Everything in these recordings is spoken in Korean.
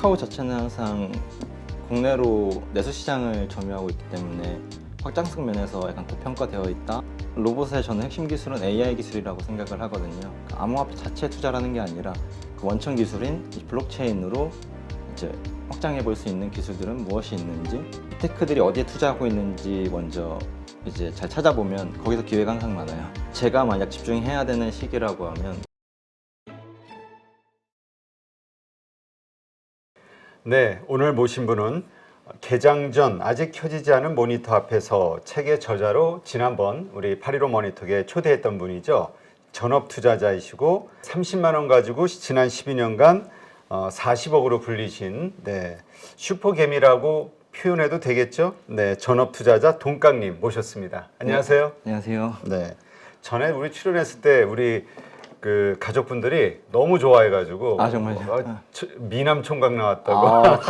카카오 자체는 항상 국내로 내수 시장을 점유하고 있기 때문에 확장성 면에서 약간 고평가되어 있다. 로봇의 저는 핵심 기술은 AI 기술이라고 생각을 하거든요. 암호화폐 자체에 투자라는 게 아니라 그 원천 기술인 이 블록체인으로 이제 확장해 볼 수 있는 기술들은 무엇이 있는지, 테크들이 어디에 투자하고 있는지 먼저 이제 잘 찾아보면 거기서 기회가 항상 많아요. 제가 만약 집중해야 되는 시기라고 하면 네, 오늘 모신 분은 개장 전 아직 켜지지 않은 모니터 앞에서 책의 저자로 지난번 우리 815 모니터에 초대했던 분이죠. 전업 투자자이시고 30만 원 가지고 지난 12년간 40억으로 불리신 슈퍼개미라고 표현해도 되겠죠? 네, 전업 투자자 동깡님 모셨습니다. 안녕하세요. 네, 안녕하세요. 네, 전에 우리 출연했을 때 우리 그 가족분들이 너무 좋아해가지고 정말요? 미남 총각 나왔다고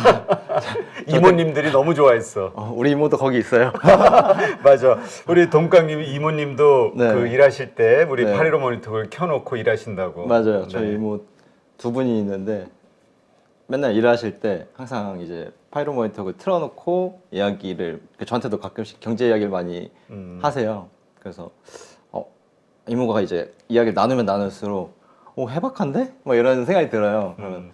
이모님들이 너무 좋아했어. 우리 이모도 거기 있어요. 맞아. 우리 동깡님 이모님도 네. 그 일하실 때 우리 네. 815 모니터를 켜놓고 일하신다고. 맞아요. 저희 네. 이모 두 분이 있는데 맨날 일하실 때 항상 이제 파이로 모니터를 틀어놓고 이야기를 저한테도 가끔씩 경제 이야기를 많이 하세요. 그래서 이모가 이제 이야기를 나누면 나눌수록 해박한데? 뭐 이런 생각이 들어요. 그러면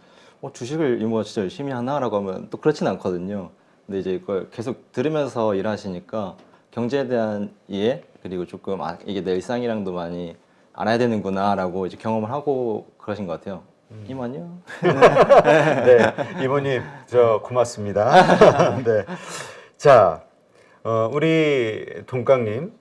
주식을 이모가 진짜 열심히 하나라고 하면 또 그렇진 않거든요. 근데 이제 이걸 계속 들으면서 일하시니까 경제에 대한 이해 그리고 조금 이게 내 일상이랑도 많이 알아야 되는구나라고 이제 경험을 하고 그러신 것 같아요. 이모 안녕. 네, 이모님 저 고맙습니다. 네, 자 우리 동깡님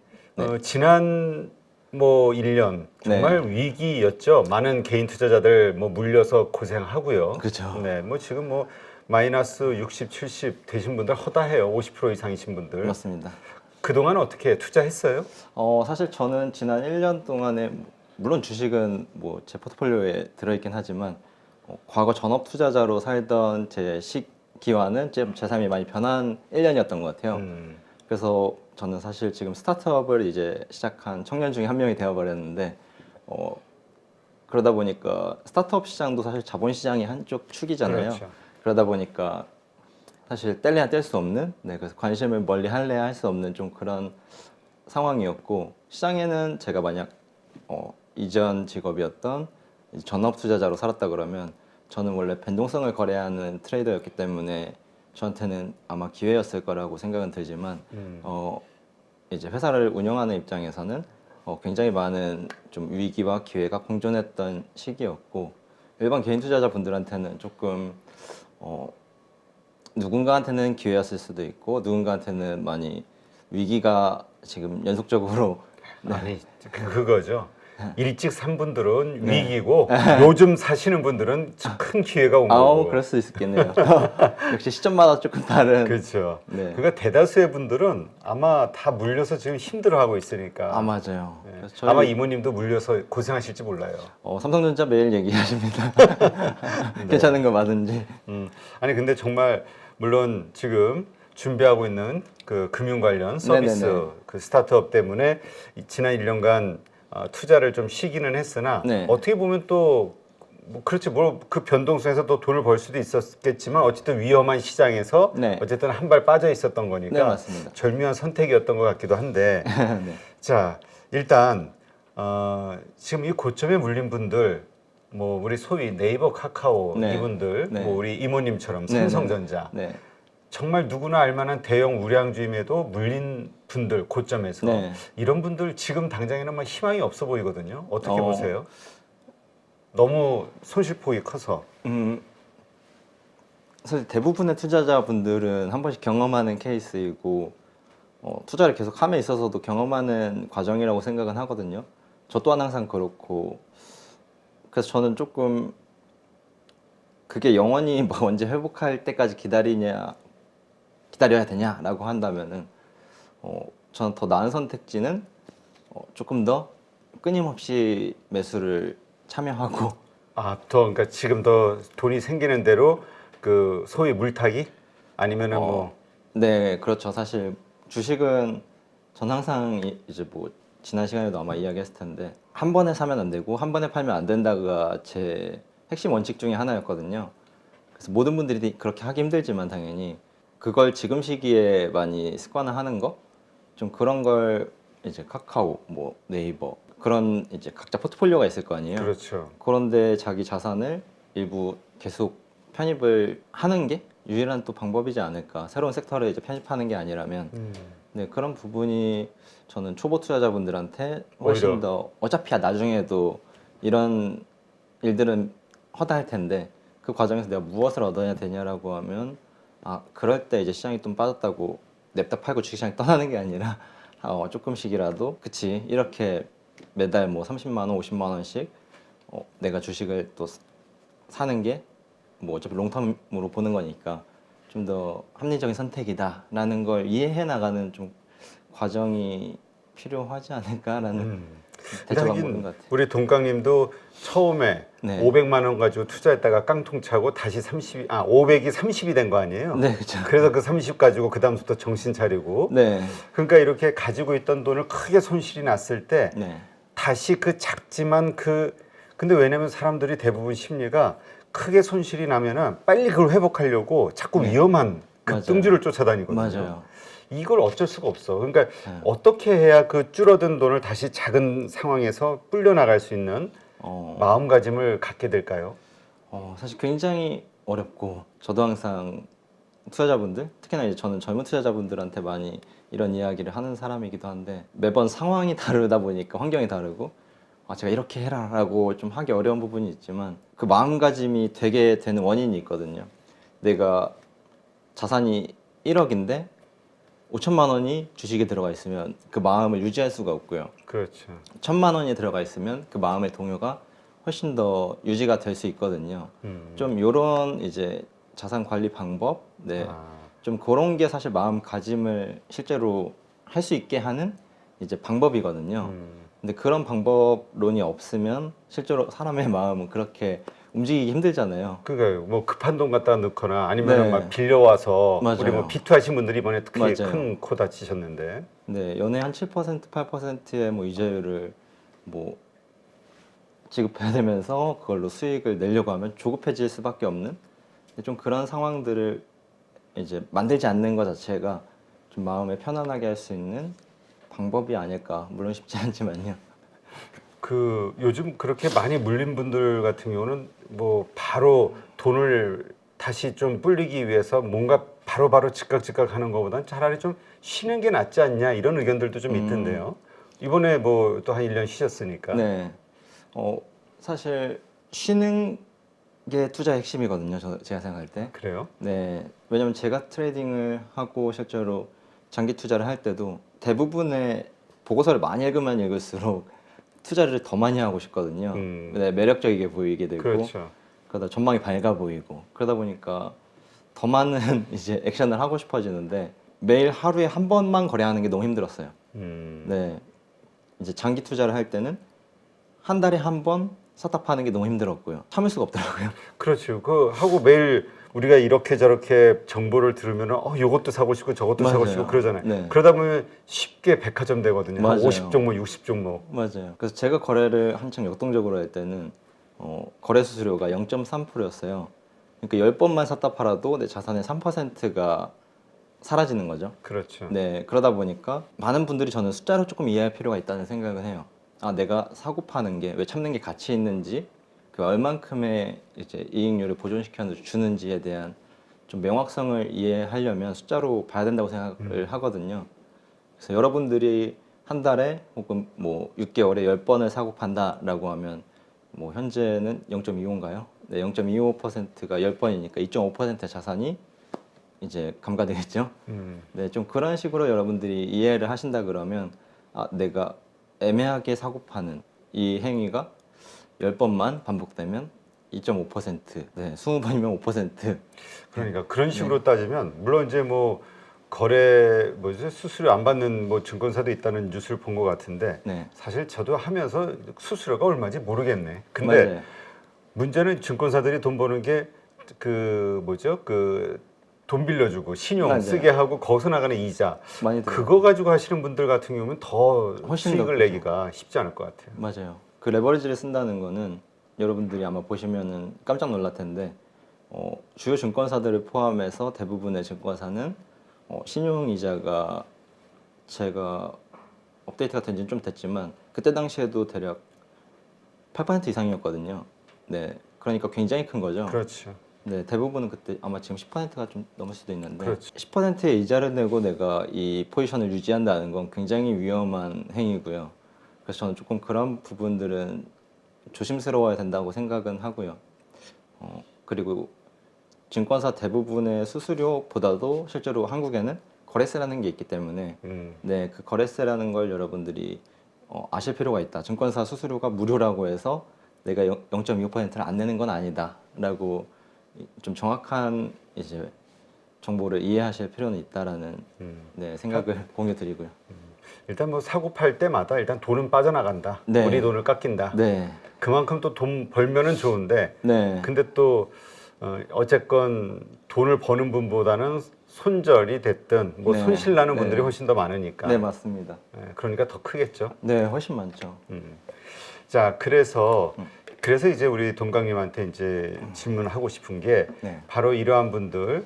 지난 1년 정말 위기였죠. 많은 개인 투자자들 물려서 고생하고요. 그렇죠. 네, 지금 마이너스 60, 70 되신 분들 허다해요. 50% 이상이신 분들. 맞습니다. 그동안 어떻게 투자했어요? 사실 저는 지난 1년 동안에 물론 주식은 제 포트폴리오에 들어있긴 하지만 과거 전업 투자자로 살던 제 시기와는 제 삶이 많이 변한 1년이었던 것 같아요. 그래서 저는 사실 지금 스타트업을 이제 시작한 청년 중에 한 명이 되어버렸는데 그러다 보니까 스타트업 시장도 사실 자본 시장의 한쪽 축이잖아요. 그렇죠. 그러다 보니까 사실 뗄래야 뗄 수 없는 그래서 관심을 멀리 할래야 할 수 없는 좀 그런 상황이었고 시장에는 제가 만약 이전 직업이었던 전업 투자자로 살았다 그러면 저는 원래 변동성을 거래하는 트레이더였기 때문에 저한테는 아마 기회였을 거라고 생각은 들지만 이제 회사를 운영하는 입장에서는 굉장히 많은 좀 위기와 기회가 공존했던 시기였고 일반 개인 투자자분들한테는 조금 누군가한테는 기회였을 수도 있고 누군가한테는 많이 위기가 지금 연속적으로 아니 그거죠. 일찍 산 분들은 위기고 요즘 사시는 분들은 큰 기회가 온 거고. 그럴 수 있겠네요. 역시 시점마다 조금 다른. 그렇죠. 네. 그러니까 대다수의 분들은 아마 다 물려서 지금 힘들어하고 있으니까. 맞아요. 네. 그래서 저희, 아마 이모님도 물려서 고생하실지 몰라요. 삼성전자 매일 얘기하십니다. 괜찮은 거 맞은지. 아니 근데 정말 물론 지금 준비하고 있는 그 금융 관련 서비스 네네네. 그 스타트업 때문에 지난 1년간 투자를 좀 쉬기는 했으나 어떻게 보면 또 그렇지 그 변동성에서 또 돈을 벌 수도 있었겠지만 어쨌든 위험한 시장에서 어쨌든 한 발 빠져 있었던 거니까 맞습니다. 절묘한 선택이었던 것 같기도 한데 자 일단 지금 이 고점에 물린 분들 우리 소위 네이버 카카오 이분들 우리 이모님처럼 삼성전자 정말 누구나 알만한 대형 우량주임에도 물린 분들 고점에서 이런 분들 지금 당장에는 희망이 없어 보이거든요. 어떻게 보세요? 너무 손실폭이 커서. 사실 대부분의 투자자분들은 한 번씩 경험하는 케이스이고 투자를 계속 함에 있어서도 경험하는 과정이라고 생각은 하거든요. 저 또한 항상 그렇고 그래서 저는 조금 그게 영원히 언제 회복할 때까지 기다려야 되냐라고 한다면은 저는 더 나은 선택지는 조금 더 끊임없이 매수를 참여하고 그러니까 지금 더 돈이 생기는 대로 그 소위 물타기 아니면은 네, 그렇죠. 사실 주식은 전 항상 이제 지난 시간에도 아마 이야기했을 텐데 한 번에 사면 안 되고 한 번에 팔면 안 된다가 제 핵심 원칙 중에 하나였거든요. 그래서 모든 분들이 그렇게 하기 힘들지만 당연히 그걸 지금 시기에 많이 습관을 하는 거, 좀 그런 걸 이제 카카오, 뭐 네이버 그런 이제 각자 포트폴리오가 있을 거 아니에요. 그렇죠. 그런데 자기 자산을 일부 계속 편입을 하는 게 유일한 또 방법이지 않을까. 새로운 섹터를 이제 편입하는 게 아니라면. 네, 그런 부분이 저는 초보 투자자분들한테 훨씬 오히려. 더 어차피 나중에도 이런 일들은 허다할 텐데 그 과정에서 내가 무엇을 얻어야 되냐라고 하면 그럴 때 이제 시장이 좀 빠졌다고 냅다 팔고 주식시장에 떠나는 게 아니라 조금씩이라도 그치 이렇게 매달 뭐 30만 원, 50만 원씩 내가 주식을 또 사는 게 뭐 어차피 롱텀으로 보는 거니까 좀 더 합리적인 선택이다라는 걸 이해해 나가는 좀 과정이 필요하지 않을까라는 대처 방법인 것 같아요. 우리 동강님도 처음에 네. 500만 원 가지고 투자했다가 깡통 차고 다시 500이 30이 된 거 아니에요? 네, 그렇죠. 그래서 그 30 가지고 그 다음부터 정신 차리고. 네. 그러니까 이렇게 가지고 있던 돈을 크게 손실이 났을 때 네. 다시 그 작지만 근데 왜냐면 사람들이 대부분 심리가 크게 손실이 나면은 빨리 그걸 회복하려고 자꾸 위험한 급등주를 쫓아다니거든요. 맞아요. 이걸 어쩔 수가 없어. 그러니까 네. 어떻게 해야 그 줄어든 돈을 다시 작은 상황에서 불려 나갈 수 있는 마음가짐을 갖게 될까요? 사실 굉장히 어렵고 저도 항상 투자자분들, 특히나 이제 저는 젊은 투자자분들한테 많이 이런 이야기를 하는 사람이기도 한데 매번 상황이 다르다 보니까 환경이 다르고 제가 이렇게 해라라고 좀 하기 어려운 부분이 있지만 그 마음가짐이 되게 되는 원인이 있거든요. 내가 자산이 1억인데 5천만 원이 주식에 들어가 있으면 그 마음을 유지할 수가 없고요. 그렇죠. 1,000만 원이 들어가 있으면 그 마음의 동요가 훨씬 더 유지가 될 수 있거든요. 좀 이런 이제 자산 관리 방법, 네, 좀 그런 게 사실 마음가짐을 실제로 할 수 있게 하는 이제 방법이거든요. 근데 그런 방법론이 없으면 실제로 사람의 마음은 그렇게 움직이기 힘들잖아요. 그러니까 뭐 급한 돈 갖다 넣거나 아니면 네. 막 빌려와서 맞아요. 우리 뭐 비투하신 분들이 이번에 특히 맞아요. 큰 코 다치셨는데. 네, 연에 한 7%, 8%의 뭐 이자율을 뭐 지급해야 되면서 그걸로 수익을 내려고 하면 조급해질 수밖에 없는 좀 그런 상황들을 이제 만들지 않는 것 자체가 좀 마음을 편안하게 할 수 있는 방법이 아닐까. 물론 쉽지 않지만요. 그 요즘 그렇게 많이 물린 분들 같은 경우는 뭐 바로 돈을 다시 좀 불리기 위해서 뭔가 바로바로 즉각 하는 것보다는 차라리 좀 쉬는 게 낫지 않냐 이런 의견들도 좀 있던데요. 이번에 뭐 또 한 1년 쉬셨으니까. 네. 사실 쉬는 게 투자의 핵심이거든요. 제가 생각할 때. 그래요? 네. 왜냐면 제가 트레이딩을 하고 실제로 장기 투자를 할 때도 대부분의 보고서를 많이 읽으면 읽을수록 투자를 더 많이 하고 싶거든요. 네, 매력적이게 보이게 되고 그렇죠. 그러다 전망이 밝아 보이고 그러다 보니까 더 많은 이제 액션을 하고 싶어지는데 매일 하루에 한 번만 거래하는 게 너무 힘들었어요. 네. 이제 장기 투자를 할 때는 한 달에 한 번 스타트하는 게 너무 힘들었고요. 참을 수가 없더라고요. 그렇죠. 그 하고 매일 우리가 이렇게 저렇게 정보를 들으면은 요것도 사고 싶고 저것도 사고 맞아요. 싶고 그러잖아요. 네. 그러다 보면 쉽게 백화점 되거든요. 한 맞아요. 50종목, 60종목. 맞아요. 그래서 제가 거래를 한창 역동적으로 할 때는 거래 수수료가 0.3%였어요. 그러니까 10번만 샀다 팔아도 내 자산의 3%가 사라지는 거죠. 그렇죠. 네, 그러다 보니까 많은 분들이 저는 숫자로 조금 이해할 필요가 있다는 생각을 해요. 내가 사고 파는 게 왜 참는 게 가치 있는지, 그 얼만큼의 이제 이익률을 보존시켜 주는지에 대한 좀 명확성을 이해하려면 숫자로 봐야 된다고 생각을 하거든요. 그래서 여러분들이 한 달에 혹은 뭐 6개월에 10번을 사고 판다라고 하면 뭐 현재는 0.25인가요? 네, 0.25%가 10번이니까 2.5%의 자산이 이제 감가되겠죠. 네, 좀 그런 식으로 여러분들이 이해를 하신다 그러면 내가 애매하게 사고 파는 이 행위가 10번만 반복되면 2.5%, 네, 20번이면 5%. 그러니까 그런 식으로 따지면 물론 이제 뭐 거래 수수료 안 받는 뭐 증권사도 있다는 뉴스를 본 것 같은데 네. 사실 저도 하면서 수수료가 얼마인지 모르겠네. 근데 맞아요. 문제는 증권사들이 돈 버는 게 돈 빌려주고 신용 맞아요. 쓰게 하고 거기서 나가는 이자 많이 들어요. 그거 가지고 하시는 분들 같은 경우는 더 훨씬 수익을 더 내기가 쉽지 않을 것 같아요. 맞아요. 그 레버리지를 쓴다는 거는 여러분들이 아마 보시면은 깜짝 놀랄 텐데 주요 증권사들을 포함해서 대부분의 증권사는 신용이자가 제가 업데이트가 된 지는 좀 됐지만 그때 당시에도 대략 8% 이상이었거든요. 네, 그러니까 굉장히 큰 거죠. 그렇죠. 네, 대부분은 그때 아마 지금 10%가 좀 넘을 수도 있는데 그렇죠. 10%의 이자를 내고 내가 이 포지션을 유지한다는 건 굉장히 위험한 행위고요. 그래서 저는 조금 그런 부분들은 조심스러워야 된다고 생각은 하고요. 그리고 증권사 대부분의 수수료보다도 실제로 한국에는 거래세라는 게 있기 때문에 네, 그 거래세라는 걸 여러분들이 아실 필요가 있다. 증권사 수수료가 무료라고 해서 내가 0.25%를 안 내는 건 아니다라고 좀 정확한 이제 정보를 이해하실 필요는 있다라는 네, 생각을 공유드리고요. 일단 뭐 사고 팔 때마다 일단 돈은 빠져나간다. 네. 우리 돈을 깎인다. 네. 그만큼 또 돈 벌면은 좋은데 네. 근데 또 어쨌건 돈을 버는 분보다는 손절이 됐든 뭐 네. 손실 나는 네. 분들이 훨씬 더 많으니까. 네, 맞습니다. 그러니까 더 크겠죠. 네, 훨씬 많죠. 자, 그래서 이제 우리 동강님한테 이제 질문하고 싶은 게 네. 바로 이러한 분들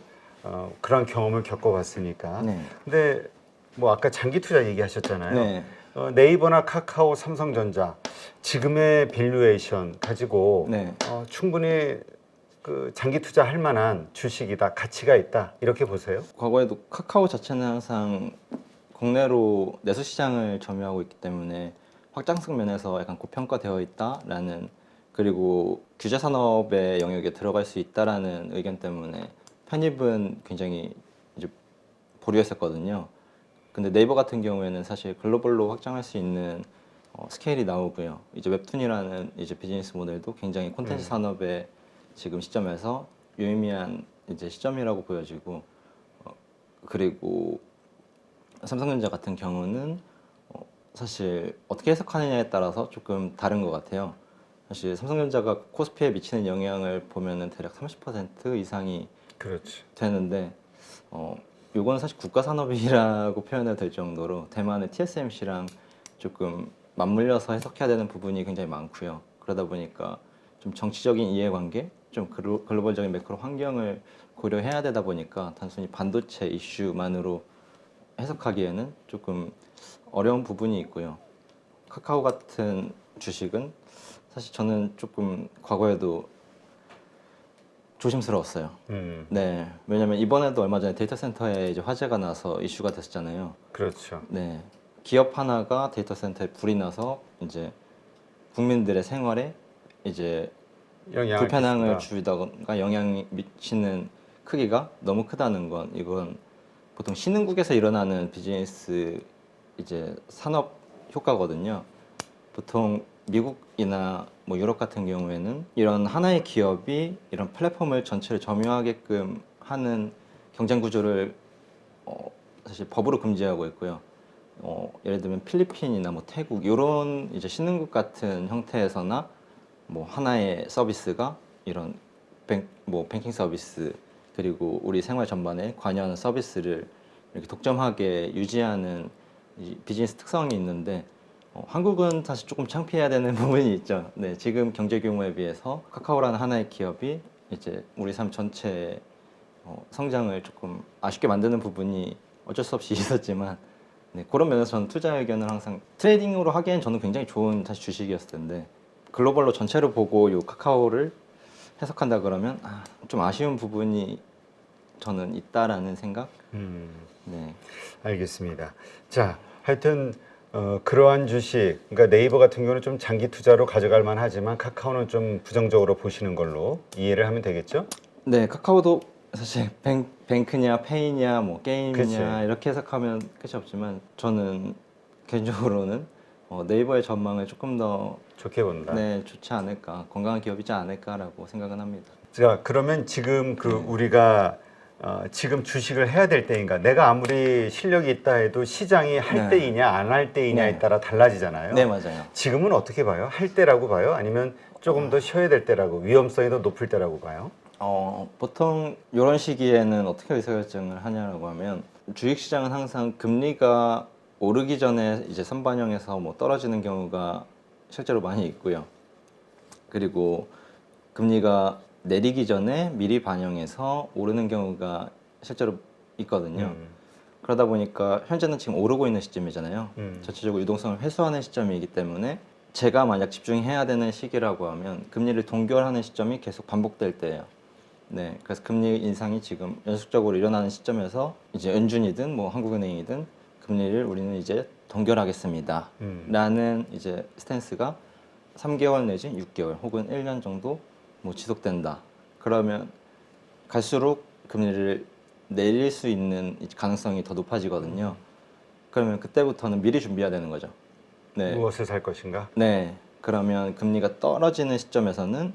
그런 경험을 겪어봤으니까. 네. 근데 뭐 아까 장기 투자 얘기하셨잖아요. 네. 네이버나 카카오, 삼성전자 지금의 밸류에이션 가지고 네. 충분히 그 장기 투자할 만한 주식이다, 가치가 있다 이렇게 보세요. 과거에도 카카오 자체는 항상 국내로 내수 시장을 점유하고 있기 때문에 확장성 면에서 약간 고평가되어 있다라는, 그리고 규제 산업의 영역에 들어갈 수 있다라는 의견 때문에 편입은 굉장히 이제 보류했었거든요. 근데 네이버 같은 경우에는 사실 글로벌로 확장할 수 있는 스케일이 나오고요. 이제 웹툰이라는 이제 비즈니스 모델도 굉장히 콘텐츠 산업의 지금 시점에서 유의미한 이제 시점이라고 보여지고, 그리고 삼성전자 같은 경우는 사실 어떻게 해석하느냐에 따라서 조금 다른 것 같아요. 사실 삼성전자가 코스피에 미치는 영향을 보면은 대략 30% 이상이 그렇지. 되는데, 요거는 사실 국가 산업이라고 표현해도 될 정도로 대만의 TSMC랑 조금 맞물려서 해석해야 되는 부분이 굉장히 많고요. 그러다 보니까 좀 정치적인 이해관계, 좀 글로벌적인 매크로 환경을 고려해야 되다 보니까 단순히 반도체 이슈만으로 해석하기에는 조금 어려운 부분이 있고요. 카카오 같은 주식은 사실 저는 조금 과거에도 조심스러웠어요. 네, 왜냐면 이번에도 얼마 전에 데이터 센터에 이제 화재가 나서 이슈가 됐었잖아요. 그렇죠. 네, 기업 하나가 데이터 센터에 불이 나서 이제 국민들의 생활에 이제 불편함을 주다가 영향이 미치는 크기가 너무 크다는 건, 이건 보통 신흥국에서 일어나는 비즈니스 이제 산업 효과거든요. 보통 미국이나 뭐 유럽 같은 경우에는 이런 하나의 기업이 이런 플랫폼을 전체를 점유하게끔 하는 경쟁 구조를 사실 법으로 금지하고 있고요. 예를 들면 필리핀이나 뭐 태국 이런 이제 신흥국 같은 형태에서나 뭐 하나의 서비스가 이런 뱅킹 서비스, 그리고 우리 생활 전반에 관여하는 서비스를 이렇게 독점하게 유지하는 이 비즈니스 특성이 있는데, 한국은 사실 조금 창피해야 되는 부분이 있죠. 네, 지금 경제 규모에 비해서 카카오라는 하나의 기업이 이제 우리 삶 전체의 성장을 조금 아쉽게 만드는 부분이 어쩔 수 없이 있었지만, 네, 그런 면에서 저는 투자 의견을 항상 트레이딩으로 하기엔 저는 굉장히 좋은 사실 주식이었을 텐데, 글로벌로 전체를 보고 요 카카오를 해석한다 그러면 좀 아쉬운 부분이 저는 있다라는 생각. 네. 알겠습니다. 자, 하여튼 그러한 주식, 그러니까 네이버 같은 경우는 좀 장기 투자로 가져갈 만하지만 카카오는 좀 부정적으로 보시는 걸로 이해를 하면 되겠죠? 네, 카카오도 사실 뱅크냐 페이냐 뭐 게임이냐 그치. 이렇게 해석하면 끝이 없지만, 저는 개인적으로는 네이버의 전망을 조금 더 좋게 본다. 네, 좋지 않을까, 건강한 기업이지 않을까라고 생각은 합니다. 자, 그러면 지금 우리가 지금 주식을 해야 될 때인가? 내가 아무리 실력이 있다 해도 시장이 할 네. 때이냐 안 할 때이냐에 네. 따라 달라지잖아요. 네, 맞아요. 지금은 어떻게 봐요? 할 때라고 봐요? 아니면 조금 더 쉬어야 될 때라고, 위험성이 더 높을 때라고 봐요? 보통 이런 시기에는 어떻게 의사결정을 하냐라고 하면, 주식시장은 항상 금리가 오르기 전에 이제 선반영해서 뭐 떨어지는 경우가 실제로 많이 있고요. 그리고 금리가 내리기 전에 미리 반영해서 오르는 경우가 실제로 있거든요. 그러다 보니까 현재는 지금 오르고 있는 시점이잖아요. 전체적으로 유동성을 회수하는 시점이기 때문에 제가 만약 집중해야 되는 시기라고 하면 금리를 동결하는 시점이 계속 반복될 때예요. 네, 그래서 금리 인상이 지금 연속적으로 일어나는 시점에서 이제 연준이든 뭐 한국은행이든 금리를 우리는 이제 동결하겠습니다. 라는 이제 스탠스가 3개월 내지 6개월 혹은 1년 정도 뭐 지속된다. 그러면 갈수록 금리를 내릴 수 있는 가능성이 더 높아지거든요. 그러면 그때부터는 미리 준비해야 되는 거죠. 네. 무엇을 살 것인가? 네. 그러면 금리가 떨어지는 시점에서는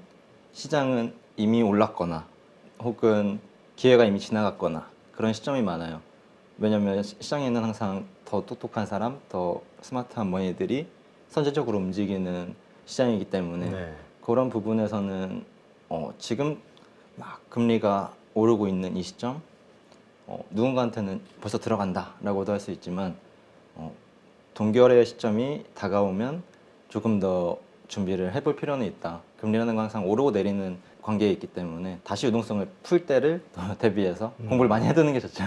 시장은 이미 올랐거나 혹은 기회가 이미 지나갔거나 그런 시점이 많아요. 왜냐하면 시장에는 항상 더 똑똑한 사람, 더 스마트한 머니들이 선제적으로 움직이는 시장이기 때문에 네. 그런 부분에서는 지금 막 금리가 오르고 있는 이 시점 누군가한테는 벌써 들어간다라고도 할 수 있지만 동결의 시점이 다가오면 조금 더 준비를 해볼 필요는 있다. 금리라는 건 항상 오르고 내리는 관계에 있기 때문에 다시 유동성을 풀 때를 대비해서 공부를 많이 해두는 게 좋죠.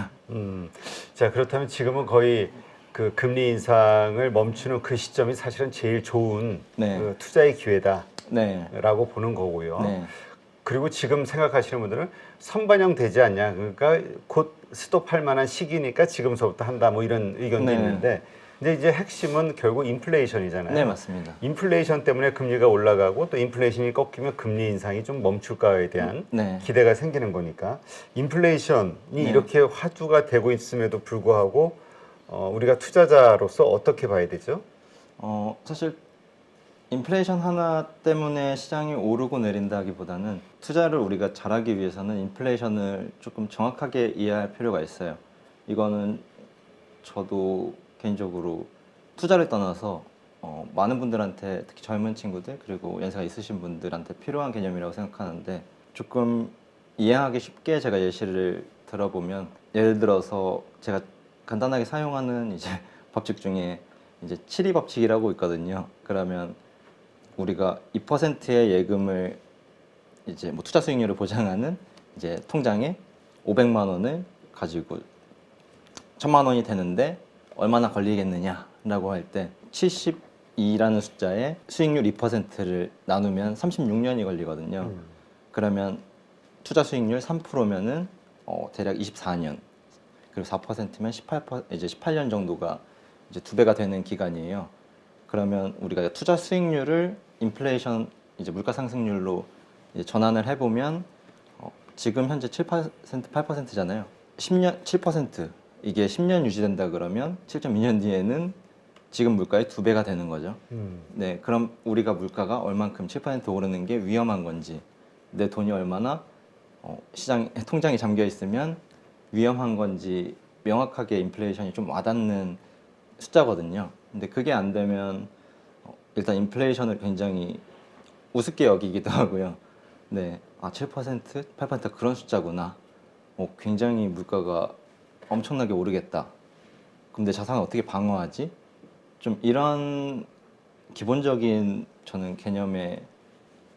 자, 그렇다면 지금은 거의 그 금리 인상을 멈추는 그 시점이 사실은 제일 좋은 네. 그 투자의 기회다라고 네. 보는 거고요. 네. 그리고 지금 생각하시는 분들은 선반영 되지 않냐, 그러니까 곧 스톱할 만한 시기니까 지금서부터 한다, 뭐 이런 의견도 네. 있는데, 근데 이제 핵심은 결국 인플레이션이잖아요. 네, 맞습니다. 인플레이션 때문에 금리가 올라가고 또 인플레이션이 꺾이면 금리 인상이 좀 멈출까에 대한 네. 기대가 생기는 거니까, 인플레이션이 네. 이렇게 화두가 되고 있음에도 불구하고 우리가 투자자로서 어떻게 봐야 되죠? 사실 인플레이션 하나 때문에 시장이 오르고 내린다기보다는 투자를 우리가 잘하기 위해서는 인플레이션을 조금 정확하게 이해할 필요가 있어요. 이거는 저도 개인적으로 투자를 떠나서 많은 분들한테, 특히 젊은 친구들 그리고 연세가 있으신 분들한테 필요한 개념이라고 생각하는데, 조금 이해하기 쉽게 제가 예시를 들어보면, 예를 들어서 제가 간단하게 사용하는 이제 법칙 중에 이제 7이 법칙이라고 있거든요. 그러면 우리가 2%의 예금을 이제 뭐 투자 수익률을 보장하는 이제 통장에 500만 원을 가지고 1000만 원이 되는데 얼마나 걸리겠느냐라고 할 때 72라는 숫자에 수익률 2%를 나누면 36년이 걸리거든요. 그러면 투자 수익률 3%면은 대략 24년, 그리고 4%면 18% 이제 18년 정도가 이제 2배가 되는 기간이에요. 그러면 우리가 투자 수익률을 인플레이션 이제 물가 상승률로 이제 전환을 해보면 지금 현재 7%, 8%잖아요. 10년 7% 이게 10년 유지된다 그러면 7.2년 뒤에는 지금 물가의 2배가 되는 거죠. 네, 그럼 우리가 물가가 얼만큼 7% 오르는 게 위험한 건지, 내 돈이 얼마나 시장 통장에 잠겨 있으면 위험한 건지 명확하게 인플레이션이 좀 와닿는 숫자거든요. 근데 그게 안 되면 일단 인플레이션을 굉장히 우습게 여기기도 하고요. 네, 7%, 8% 그런 숫자구나. 굉장히 물가가 엄청나게 오르겠다. 근데 자산을 어떻게 방어하지? 좀 이런 기본적인 저는 개념의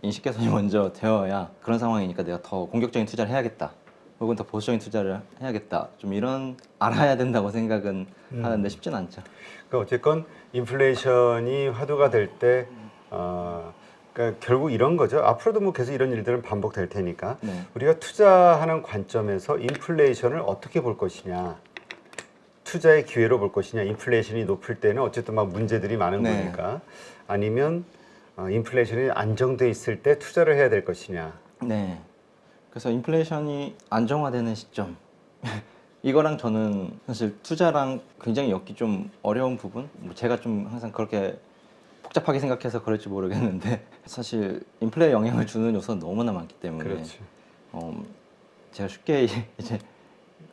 인식 개선이 먼저 되어야, 그런 상황이니까 내가 더 공격적인 투자를 해야겠다, 혹은 더 보수적인 투자를 해야겠다, 좀 이런 알아야 된다고 생각은 하는데 쉽진 않죠. 그러니까 어쨌건 인플레이션이 화두가 될 때 그러니까 결국 이런 거죠. 앞으로도 뭐 계속 이런 일들은 반복될 테니까 네. 우리가 투자하는 관점에서 인플레이션을 어떻게 볼 것이냐, 투자의 기회로 볼 것이냐, 인플레이션이 높을 때는 어쨌든 막 문제들이 많은 네. 거니까, 아니면 인플레이션이 안정돼 있을 때 투자를 해야 될 것이냐. 네. 그래서 인플레이션이 안정화되는 시점 이거랑 저는 사실 투자랑 굉장히 엮기 좀 어려운 부분, 뭐 제가 좀 항상 그렇게 복잡하게 생각해서 그럴지 모르겠는데, 사실 인플레에 영향을 주는 요소는 너무나 많기 때문에 그렇지. 제가 쉽게 이제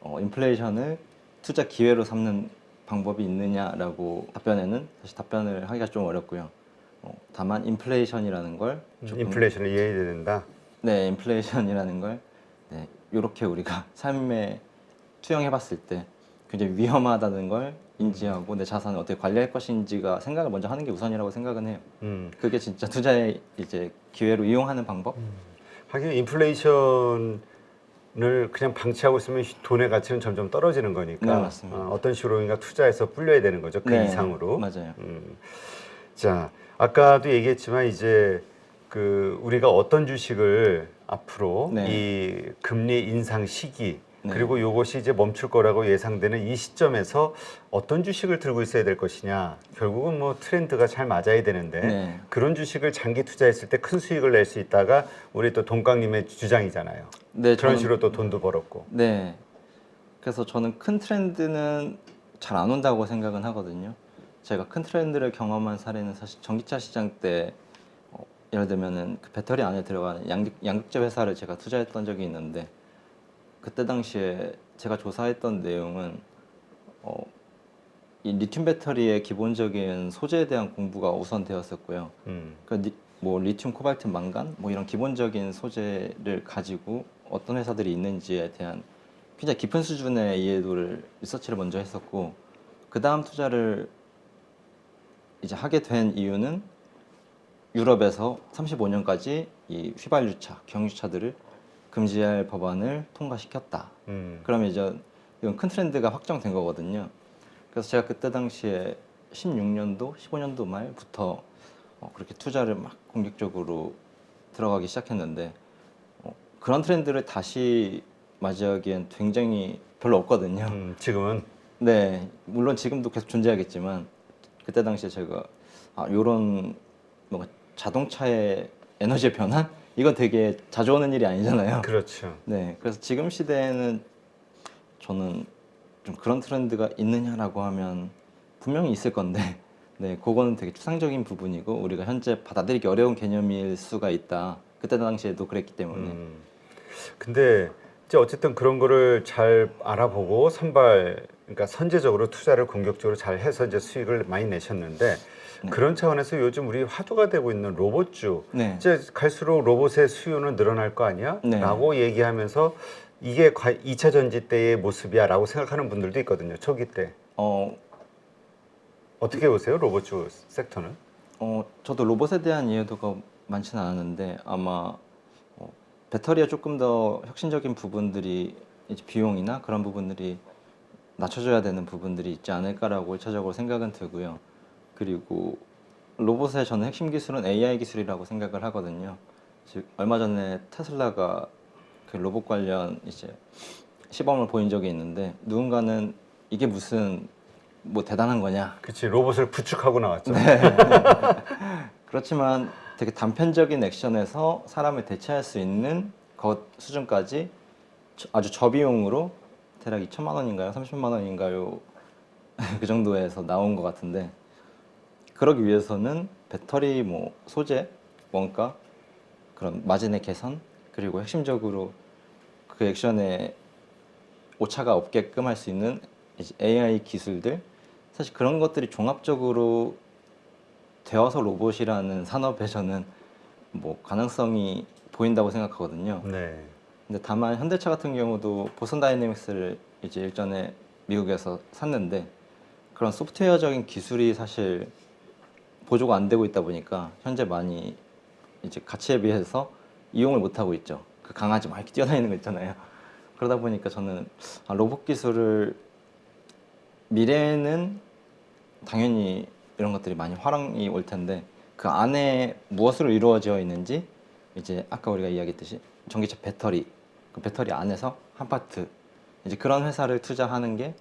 인플레이션을 투자 기회로 삼는 방법이 있느냐라고 답변에는 사실 답변을 하기가 좀 어렵고요. 다만 인플레이션이라는 걸 조금, 인플레이션을 이해해야 된다. 네, 인플레이션이라는 걸 이렇게 우리가 삶에 투영해봤을 때 굉장히 위험하다는 걸 인지하고 내 자산을 어떻게 관리할 것인지가 생각을 먼저 하는 게 우선이라고 생각은 해요. 그게 진짜 투자의 이제 기회로 이용하는 방법? 하긴 인플레이션을 그냥 방치하고 있으면 돈의 가치는 점점 떨어지는 거니까 네, 맞습니다. 어떤 식으로인가 투자해서 불려야 되는 거죠. 그 네, 이상으로. 맞아요. 자, 아까도 얘기했지만 이제 그 우리가 어떤 주식을 앞으로 네. 이 금리 인상 시기 네. 그리고 이것이 이제 멈출 거라고 예상되는 이 시점에서 어떤 주식을 들고 있어야 될 것이냐. 결국은 뭐 트렌드가 잘 맞아야 되는데 네. 그런 주식을 장기 투자했을 때 큰 수익을 낼 수 있다가 우리 또 동강님의 주장이잖아요. 네, 그런 저는- 식으로 또 돈도 벌었고. 네. 그래서 저는 큰 트렌드는 잘 안 온다고 생각은 하거든요. 제가 큰 트렌드를 경험한 사례는 사실 전기차 시장 때 예를 들면은 그 배터리 안에 들어가는 양극재 회사를 제가 투자했던 적이 있는데 그때 당시에 제가 조사했던 내용은 이 리튬 배터리의 기본적인 소재에 대한 공부가 우선되었었고요. 뭐 리튬, 코발트, 망간 뭐 이런 기본적인 소재를 가지고 어떤 회사들이 있는지에 대한 굉장히 깊은 수준의 이해도를 리서치를 먼저 했었고 그 다음 투자를 이제 하게 된 이유는 유럽에서 35년까지 이 휘발유차, 경유차들을 금지할 법안을 통과시켰다. 그러면 이제 이건 큰 트렌드가 확정된 거거든요. 그래서 제가 그때 당시에 16년도, 15년도 말부터 그렇게 투자를 막 공격적으로 들어가기 시작했는데 그런 트렌드를 다시 맞이하기엔 굉장히 별로 없거든요. 지금은 네, 물론 지금도 계속 존재하겠지만 그때 당시에 제가 요런 뭔가 자동차의 에너지의 변환? 이건 되게 자주 오는 일이 아니잖아요. 그렇죠. 네, 그래서 지금 시대에는 저는 좀 그런 트렌드가 있느냐라고 하면 분명히 있을 건데 네, 그거는 되게 추상적인 부분이고 우리가 현재 받아들이기 어려운 개념일 수가 있다. 그때 당시에도 그랬기 때문에. 근데 이제 어쨌든 그런 거를 잘 알아보고 그러니까 선제적으로 투자를 공격적으로 잘 해서 이제 수익을 많이 내셨는데 네. 그런 차원에서 요즘 우리 화두가 되고 있는 로봇주 네. 이제 갈수록 로봇의 수요는 늘어날 거 아니야? 네. 라고 얘기하면서 이게 2차 전지 때의 모습이야 라고 생각하는 분들도 있거든요. 초기 때. 어떻게 보세요? 로봇주 섹터는? 저도 로봇에 대한 이해도가 많지는 않은데 아마 배터리에 조금 더 혁신적인 부분들이 이제 비용이나 그런 부분들이 낮춰줘야 되는 부분들이 있지 않을까라고 1차적으로 생각은 들고요. 그리고 로봇의 저는 핵심 기술은 AI 기술이라고 생각을 하거든요. 즉 얼마 전에 테슬라가 그 로봇 관련 이제 시범을 보인 적이 있는데 누군가는 이게 무슨 뭐 대단한 거냐. 그치, 로봇을 구축하고 나왔죠. 그렇지만 되게 단편적인 액션에서 사람을 대체할 수 있는 것 수준까지 아주 저비용으로 대략 2천만 원인가요? 30만 원인가요? 그 정도에서 나온 것 같은데 그러기 위해서는 배터리 뭐 소재, 원가, 그런 마진의 개선 그리고 핵심적으로 그 액션에 오차가 없게끔 할 수 있는 이제 AI 기술들 사실 그런 것들이 종합적으로 되어서 로봇이라는 산업에 저는 뭐 가능성이 보인다고 생각하거든요. 네. 근데 다만 현대차 같은 경우도 보선 다이내믹스를 이제 일전에 미국에서 샀는데 그런 소프트웨어적인 기술이 사실 보조가 안 되고 있다 보니까 현재 많이 이제 가치에 비해서 이용을 못 하고 있죠. 그 강아지 막 이렇게 뛰어다니는 거 있잖아요. 그러다 보니까 저는 로봇 기술을 미래에는 당연히 이런 것들이 많이 활용이 올 텐데 그 안에 무엇으로 이루어져 있는지 이제 아까 우리가 이야기했듯이 전기차 배터리 그 배터리 안에서 한 파트 이제 그런 회사를 투자하는 게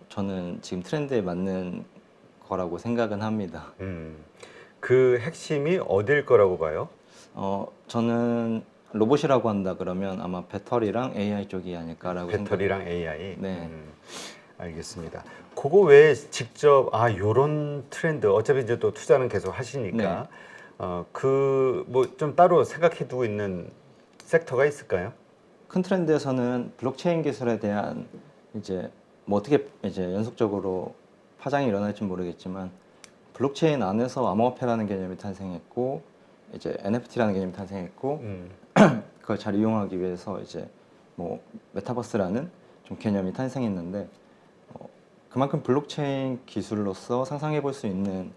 저는 지금 트렌드에 맞는 거라고 생각은 합니다. 그 핵심이 어딜 거라고 봐요? 저는 로봇이라고 한다 그러면 아마 배터리랑 AI 쪽이 아닐까라고 배터리랑 AI. 네. 알겠습니다. 그거 외에 직접 요런 트렌드 어차피 이제 또 투자는 계속 하시니까 그 뭐 좀 따로 생각해 두고 있는 섹터가 있을까요? 큰 트렌드에서는 블록체인 기술에 대한 이제 뭐 어떻게 이제 연속적으로 파장이 일어날지 모르겠지만 블록체인 안에서 암호화폐라는 개념이 탄생했고 이제 NFT라는 개념이 탄생했고 그걸 잘 이용하기 위해서 이제 뭐 메타버스라는 좀 개념이 탄생했는데 그만큼 블록체인 기술로서 상상해 볼 수 있는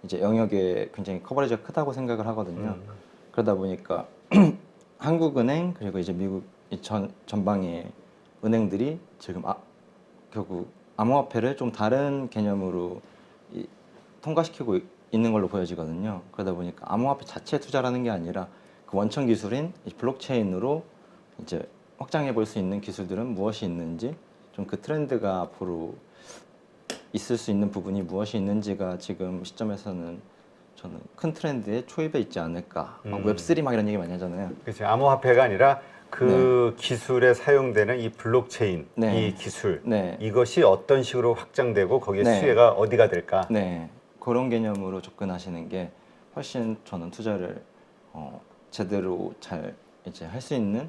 이제 영역에 굉장히 커버리지가 크다고 생각을 하거든요. 그러다 보니까 한국은행 그리고 이제 미국 전방의 은행들이 지금 결국 암호화폐를 좀 다른 개념으로 통과시키고 있는 걸로 보여지거든요. 그러다 보니까 암호화폐 자체에 투자라는 게 아니라 그 원천 기술인 블록체인으로 이제 확장해 볼 수 있는 기술들은 무엇이 있는지, 좀 그 트렌드가 앞으로 있을 수 있는 부분이 무엇이 있는지가 지금 시점에서는 저는 큰 트렌드의 초입에 있지 않을까. 웹3 막 이런 얘기 많이 하잖아요. 그렇죠. 암호화폐가 아니라 그 기술에 사용되는 이 블록체인, 이 기술, 이것이 어떤 식으로 확장되고 거기에 수혜가 어디가 될까? 네, 그런 개념으로 접근하시는 게 훨씬 저는 투자를 제대로 잘 이제 할 수 있는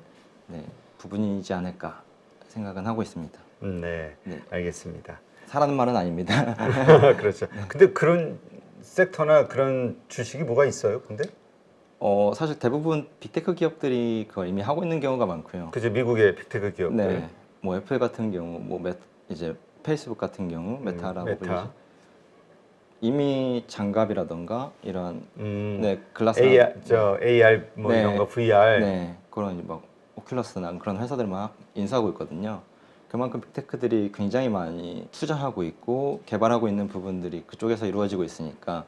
부분이지 않을까 생각은 하고 있습니다. 네, 알겠습니다. 사라는 말은 아닙니다. 그렇죠. 근데 그런 섹터나 그런 주식이 뭐가 있어요? 근데? 사실 대부분 빅테크 기업들이 그걸 이미 하고 있는 경우가 많고요. 그죠, 미국의 빅테크 기업들. 네, 뭐 애플 같은 경우, 뭐 이제 페이스북 같은 경우 메타라고 불리죠. 이미 장갑이라던가 이런 글라스 AR 뭐 이런 거 VR 그런 막 오큘러스나 그런 회사들 막 인수하고 있거든요. 그만큼 빅테크들이 굉장히 많이 투자하고 있고 개발하고 있는 부분들이 그쪽에서 이루어지고 있으니까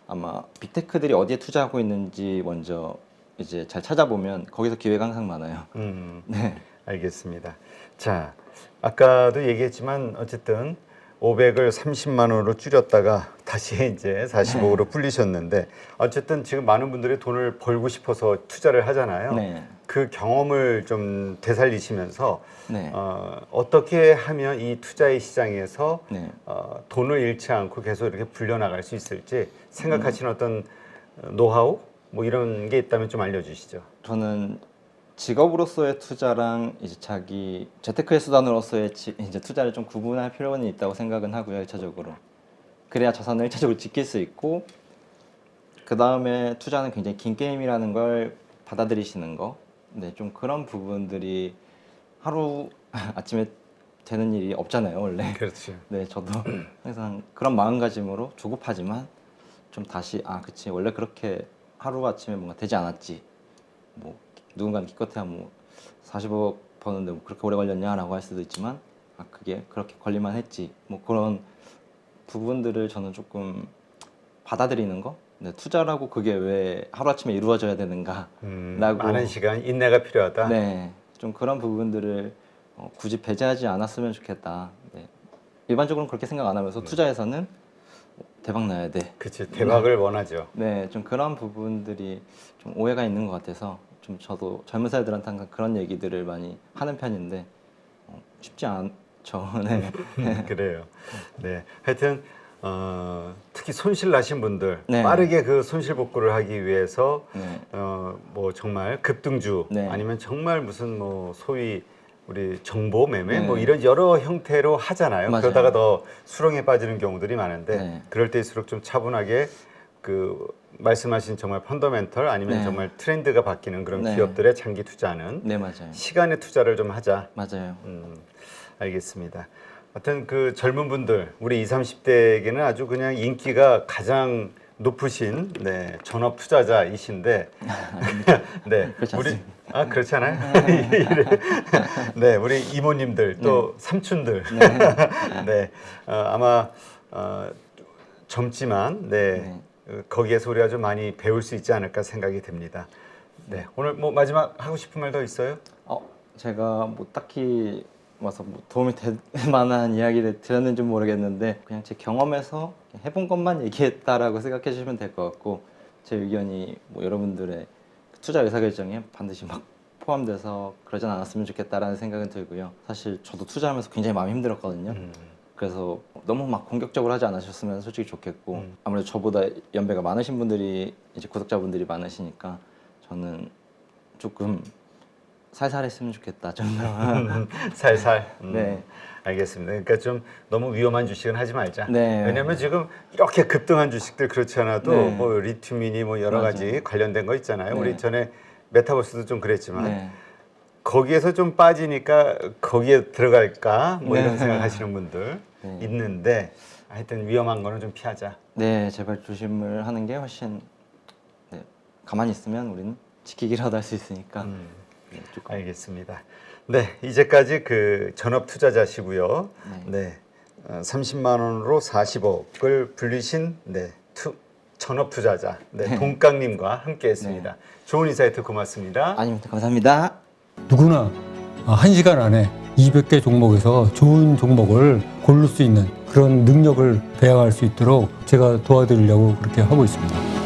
아마 빅테크들이 어디에 투자하고 있는지 먼저 이제 잘 찾아보면 거기서 기회가 항상 많아요. 네, 알겠습니다. 자, 아까도 얘기했지만 어쨌든 500을 30만 원으로 줄였다가 다시 이제 45로 불리셨는데 어쨌든 지금 많은 분들이 돈을 벌고 싶어서 투자를 하잖아요. 그 경험을 좀 되살리시면서 어떻게 하면 이 투자의 시장에서 돈을 잃지 않고 계속 이렇게 불려나갈 수 있을지 생각하시는 어떤 노하우 뭐 이런 게 있다면 좀 알려주시죠. 저는 직업으로서의 투자랑 이제 자기 재테크의 수단으로서의 이제 투자를 좀 구분할 필요는 있다고 생각은 하고요, 1차적으로. 그래야 자산을 1차적으로 지킬 수 있고, 그 다음에 투자는 굉장히 긴 게임이라는 걸 받아들이시는 거. 네, 좀 그런 부분들이 하루 아침에 되는 일이 없잖아요, 원래. 그렇죠. 네, 저도 항상 그런 마음가짐으로 조급하지만 좀 다시 그치, 원래 그렇게 하루 아침에 뭔가 되지 않았지. 뭐 누군가는 기껏해야 뭐 40억 버는데 뭐 그렇게 오래 걸렸냐라고 할 수도 있지만 그게 그렇게 걸릴만 했지. 뭐 그런 부분들을 저는 조금 받아들이는 거. 네, 투자라고 그게 왜 하루아침에 이루어져야 되는가 라고 많은 시간, 인내가 필요하다. 네, 좀 그런 부분들을 굳이 배제하지 않았으면 좋겠다. 네. 일반적으로는 그렇게 생각 안 하면서 투자에서는 대박 나야 돼. 그치, 대박을 원하죠. 네, 좀 그런 부분들이 좀 오해가 있는 것 같아서 좀 저도 젊은 세대들한테 항상 그런 얘기들을 많이 하는 편인데 쉽지 않죠. 네. 그래요. 네, 하여튼 특히 손실 나신 분들 빠르게 그 손실 복구를 하기 위해서 뭐 정말 급등주 아니면 정말 무슨 뭐 소위 우리 정보 매매 뭐 이런 여러 형태로 하잖아요. 맞아요. 그러다가 더 수렁에 빠지는 경우들이 많은데 그럴 때일수록 좀 차분하게 그 말씀하신 정말 펀더멘털 아니면 정말 트렌드가 바뀌는 그런 기업들의 장기 투자는 맞아요. 시간의 투자를 좀 하자. 맞아요. 알겠습니다. 하여튼 그 젊은 분들 우리 20, 30대에게는 아주 그냥 인기가 가장 높으신 전업 투자자이신데 우리 그렇지 않아요? 네, 우리 이모님들 또 삼촌들 아마 젊지만 거기에서 우리가 좀 많이 배울 수 있지 않을까 생각이 됩니다. 네, 오늘 뭐 마지막 하고 싶은 말 더 있어요? 제가 뭐 딱히 와서 뭐 도움이 될 만한 이야기를 드렸는지 모르겠는데 그냥 제 경험에서 해본 것만 얘기했다라고 생각해 주시면 될 것 같고 제 의견이 뭐 여러분들의 투자 의사결정에 반드시 막 포함돼서 그러진 않았으면 좋겠다라는 생각은 들고요. 사실 저도 투자하면서 굉장히 마음이 힘들었거든요. 그래서 너무 막 공격적으로 하지 않으셨으면 솔직히 좋겠고 아무래도 저보다 연배가 많으신 분들이 이제 구독자분들이 많으시니까 저는 조금 살살 했으면 좋겠다 정도. 살살. 네. 알겠습니다. 그러니까 좀 너무 위험한 주식은 하지 말자. 왜냐하면 지금 이렇게 급등한 주식들 그렇지 않아도 뭐 리튬이니 뭐 여러 가지 관련된 거 있잖아요. 우리 전에 메타버스도 좀 그랬지만 거기에서 좀 빠지니까 거기에 들어갈까 뭐 이런 생각하시는 분들 있는데 하여튼 위험한 거는 좀 피하자. 네, 제발 조심을 하는 게 훨씬 가만히 있으면 우리는 지키기라도 할 수 있으니까 네, 조금. 알겠습니다. 네, 이제까지 그 전업 투자자시고요. 네, 30만 원으로 40억을 불리신 전업 투자자 동강님과 함께했습니다. 좋은 인사이트 고맙습니다. 아닙니다. 감사합니다. 누구나 1시간 안에 200개 종목에서 좋은 종목을 고를 수 있는 그런 능력을 배양할 수 있도록 제가 도와드리려고 그렇게 하고 있습니다.